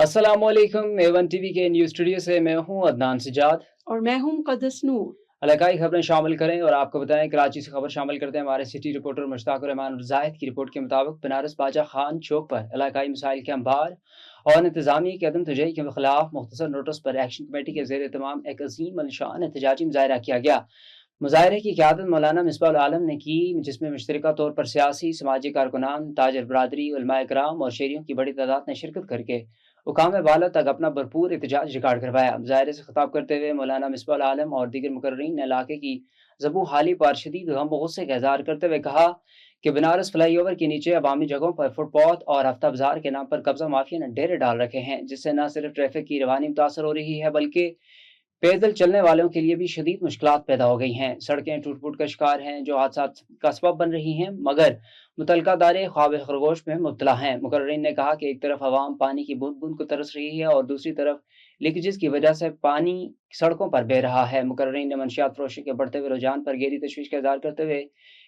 अस्सलामुअलैकुम। A1 TV के news studio से मैं हूं अदनान सजाद और मैं हूं मुक़द्दस नूर। इलाकाई खबरें शामिल करें और आपको बताएं कराची से खबर शामिल करते हैं हमारे सिटी रिपोर्टर मुश्ताक रहमान जाहिद की रिपोर्ट के मुताबिक बनारस बाजा खान चौक पर इलाकाई मसाइल के अंबार और इंतजामी की अदम तजही के खिलाफ मुख्तसर नोटिस पर एक्शन कमेटी के ज़ेर तमाम एक अजीम अलशान एहतजाजी मुजाहरा किया गया। मुजाहरे की क़यादत मौलाना मिसबाह आलम ने की, जिसमें मुश्तरका तौर पर सियासी समाजी कारकुनान, ताजर बरादरी, उलमाए कराम और शहरियों की बड़ी तादाद ने शिरकत करके हुकाम बाला तक अपना भरपूर एहतजाज रिकॉर्ड करवाया। मुजाहरे से खिताब करते हुए मौलाना मिसबाह आलम और दीगर मुकर्रीन ने इलाके की ज़बू हाली पर शदीद गम व गुस्से का इज़हार करते हुए कहा कि बनारस फ्लाई ओवर के नीचे अवामी जगहों पर फुटपाथ और हफ्ता बाजार के नाम पर कब्जा माफिया ने डेरे डाल रखे हैं, जिससे न सिर्फ ट्रैफिक की रवानी मुतासर हो रही है बल्कि पैदल चलने वालों के लिए भी शदीद मुश्किलात पैदा हो गई हैं। सड़कें टूट फूट का शिकार हैं, जो हादसा का सबब बन रही हैं, मगर मुतलका दायरे ख्वाब खरगोश में मुब्तला हैं। मुकर्रीन ने कहा कि एक तरफ आवाम पानी की बूंद बूंद को तरस रही है और दूसरी तरफ लीकेजेस की वजह से पानी सड़कों पर बह रहा है। मुकर्रीन ने मंशियात फरोशी के बढ़ते हुए रुझान पर गहरी तशवीश का इज़हार करते हुए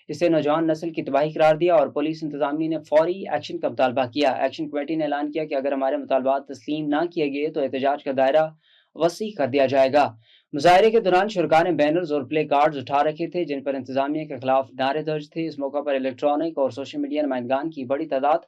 इसे नौजवान नस्ल की तबाही करार दिया और पुलिस इंतजामिया ने फौरी एक्शन का मुतालबा किया। एक्शन कमेटी ने ऐलान किया कि अगर हमारे मुतालबात तस्लीम ना किए गए तो एहतजाज का दायरा वसी कर दिया जाएगा। मुजाहरे के दौरान शुरका ने बैनर्स और प्ले कार्ड्स उठा रखे थे, जिन पर इंतजामिया के खिलाफ नारे दर्ज थे। इस मौका पर इलेक्ट्रॉनिक और सोशल मीडिया नुमाइंदगान की बड़ी तादाद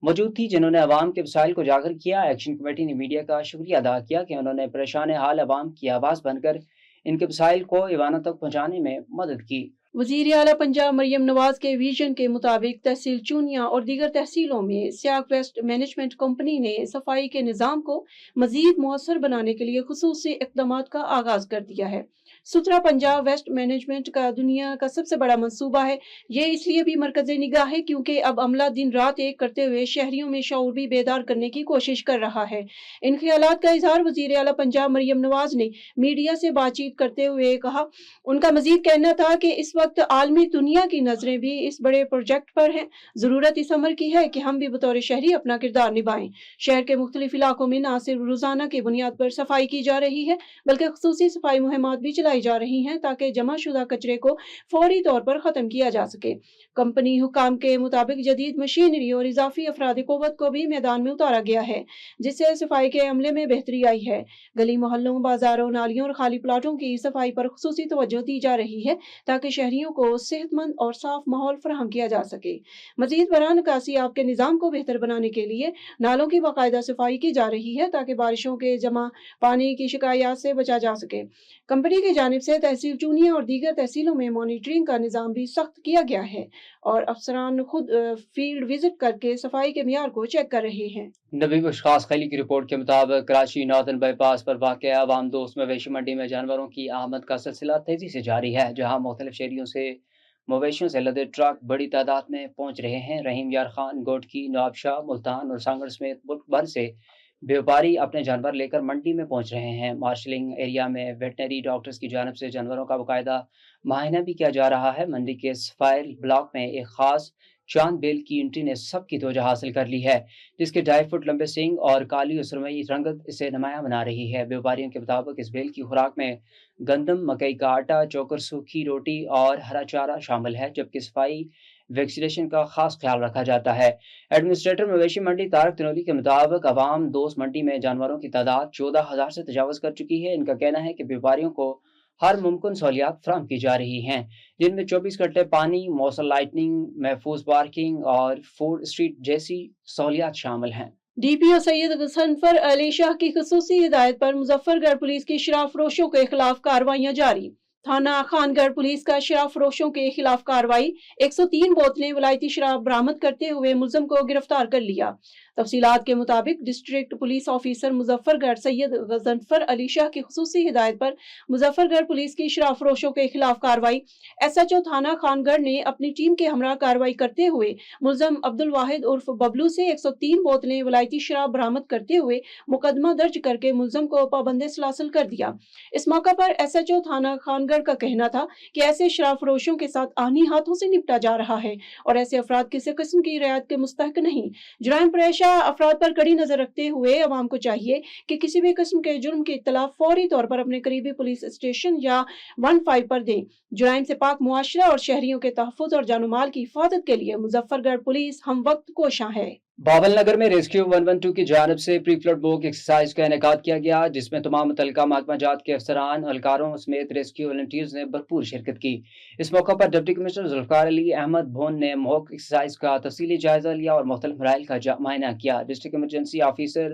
मौजूद थी, जिन्होंने अवाम के मसाइल को उजागर किया। एक्शन कमेटी ने मीडिया का शुक्रिया अदा किया कि उन्होंने परेशान हाल अवाम की आवाज़ बनकर इनके मसाइल को ईवानों तक पहुँचाने में मदद की। वज़ीर आला पंजाब मरियम नवाज के विजन के मुताबिक तहसील चूनिया और दीगर तहसीलों में सियाक वेस्ट मैनेजमेंट कंपनी ने सफाई के निज़ाम को मजीद मुअस्सर बनाने के लिए खुसूसी इक़दामात का आगाज कर दिया है। सुथरा पंजाब वेस्ट मैनेजमेंट का दुनिया का सबसे बड़ा मंसूबा है। ये इसलिए भी मरकज़ निगाह है क्योंकि अब अमला दिन रात एक करते हुए शहरियों में शऊर भी बेदार करने की कोशिश कर रहा है। इन ख्यालात का इजहार वज़ीर आला पंजाब मरियम नवाज ने मीडिया से बातचीत करते हुए कहा। उनका मजीद कहना था कि इस वक्त आलमी दुनिया की नजरें भी इस बड़े प्रोजेक्ट पर हैं। जरूरत इस अमर की है कि हम भी बतौर शहरी अपना किरदार निभाएं। शहर के मुख्तलिफ इलाकों में न सिर्फ रोजाना की बुनियाद पर सफाई की जा रही है बल्कि खुसूसी सफाई मुहिमात भी चलाई जा रही हैं ताकि जमा शुदा कचरे को फौरी तौर पर खत्म किया जा सके। कंपनी हुकाम के मुताबिक जदीद मशीनरी और इजाफी अफरादी क़ुव्वत को भी मैदान में उतारा गया है, जिससे सफाई के अमले में बेहतरी आई है। गली मोहल्लों, बाजारों, नालियों और खाली प्लाटों की सफाई पर खुसूसी तवज्जो दी जा रही है ताकि शहरियों को सेहतमंद और साफ माहौल फराहम किया जा सके। मजीद बराह निकासी आपके निज़ाम को बेहतर बनाने के लिए नालों की बाकायदा सफाई की जा रही है ताकि बारिशों के जमा पानी की शिकायत से बचा जा सके। कंपनी की जानिब से तहसील चूनिया और दीगर तहसीलों में मॉनिटरिंग का निज़ाम भी सख्त किया गया है और अफसरान खुद फील्ड विजिट करके सफाई के मियार को चेक कर रहे हैं। नबी बशखास खैली की रिपोर्ट के मुताबिक कराची नॉर्दर्न बाईपास पर वाक़ आवाम दोस्त मवेशी मंडी में जानवरों की आमद का सिलसिला तेजी से जारी है, जहाँ मुख्तलिफ शहरियों से मवेशियों से लदे ट्रक बड़ी तादाद में पहुँच रहे हैं। रहीम यार खान, गोटकी, नवाबशाह, मुल्तान और सांगड़ समेत मुल्क भर से व्यापारी अपने जानवर लेकर मंडी में पहुंच रहे हैं। मार्शलिंग एरिया में वेटनरी डॉक्टर्स की जानिब से जानवरों का बाकायदा मुआयना भी किया जा रहा है। मंडी के सफाइल ब्लॉक में एक खास चांद बेल की एंट्री ने सबकी तवज्जो हासिल कर ली है, जिसके 2.5 फुट लंबे सींग और काली और सुरमई रंगत इसे नुमाया बना रही है। व्यापारियों के मुताबिक इस बेल की खुराक में गंदम, मकई का आटा, चोकर, सूखी रोटी और हरा चारा शामिल है, जबकि सफाई वैक्सीनेशन का खास ख्याल रखा जाता है। एडमिनिस्ट्रेटर मवेशी मंडी तारक तिनोली के मुताबिक अवाम दोस्त मंडी में जानवरों की तादाद 14,000 से तजावज कर चुकी है। इनका कहना है कि व्यापारियों को हर मुमकिन सहूलियात फराहम की जा रही हैं, जिनमें 24 घंटे पानी, मौसम लाइटनिंग, महफूज पार्किंग और फूड स्ट्रीट जैसी सहूलियात शामिल हैं। DPO सैयद गजनफर अली शाह की खुसूसी हिदायत पर मुजफ्फरगढ़ पुलिस की शराब फरोशों के खिलाफ कार्रवाइयां जारी। थाना खानगढ़ पुलिस का शराब फरोशों के खिलाफ कार्रवाई। 103 बोतलें विलायती शराब बरामद करते हुए मुलजम को गिरफ्तार कर लिया। तफसीलात के मुताबिक district police officer Muzaffargarh Syed Ghazanfar Ali Shah की खुसूसी हिदायत पर मुजफ्फरगढ़ पुलिस की शराब फरोशों के खिलाफ कार्रवाई। SHO थाना खानगढ़ ने अपनी टीम के हमरा कार्रवाई करते हुए मुलजम अब्दुल वाहिद उर्फ बबलू से 103 बोतलें विलायती शराब बरामद करते हुए मुकदमा दर्ज करके मुलजम को पाबंद सलासल कर दिया। इस मौका पर SHO थाना खानगढ़ का कहना था कि ऐसे शराब फरोशों के साथ आनी हाथों से निपटा जा रहा है और ऐसे अफराद किसी किस्म की रियायत के मुस्तहक नहीं। जुराइम पेशा अफराद पर कड़ी नजर रखते हुए अवाम को चाहिए कि किसी भी किस्म के जुर्म की इत्तला फौरी तौर पर अपने करीबी पुलिस स्टेशन या 15 पर दें। जुराइम से पाक मुआशरा और शहरियों के तहफ्फुज़ और जानो माल की हिफाजत के लिए मुजफ्फरगढ़ पुलिस हम वक्त कोशां है। باول نگر میں ریسکیو 112 کی جانب سے پری فلڈ موک ایکسرسائز کا انعقاد کیا گیا، جس میں تمام متعلقہ محکمہ جات کے افسران، اہلکاروں سمیت ریسکیو والنٹیئرز نے بھرپور شرکت کی۔ اس موقع پر ڈپٹی کمشنر ذوالفقار علی احمد بھون نے موک ایکسرسائز کا تفصیلی جائزہ لیا اور مختلف مراحل کا معائنہ کیا۔ ڈسٹرکٹ ایمرجنسی آفیسر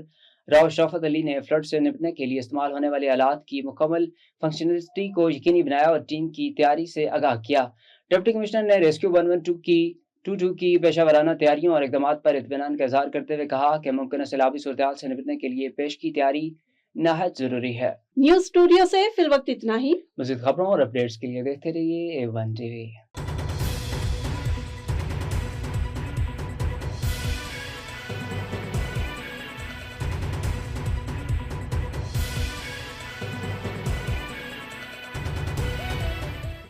راؤ شرافت علی نے فلڈ سے نمٹنے کے لیے استعمال ہونے والے آلات کی مکمل فنکشنلٹی کو یقینی بنایا اور ٹیم کی تیاری سے آگاہ کیا۔ ڈپٹی کمشنر نے ریسکیو 112 کی پیشہ ورانہ تیاریوں اور اقدامات پر اطمینان کا اظہار کرتے ہوئے کہا کہ ممکنہ سیلابی صورتحال سے نمٹنے کے لیے پیش کی تیاری نہایت ضروری ہے۔ نیوز اسٹوڈیو سے فی الوقت اتنا ہی۔ مزید خبروں اور اپڈیٹس کے لیے دیکھتے رہیے A1 TV۔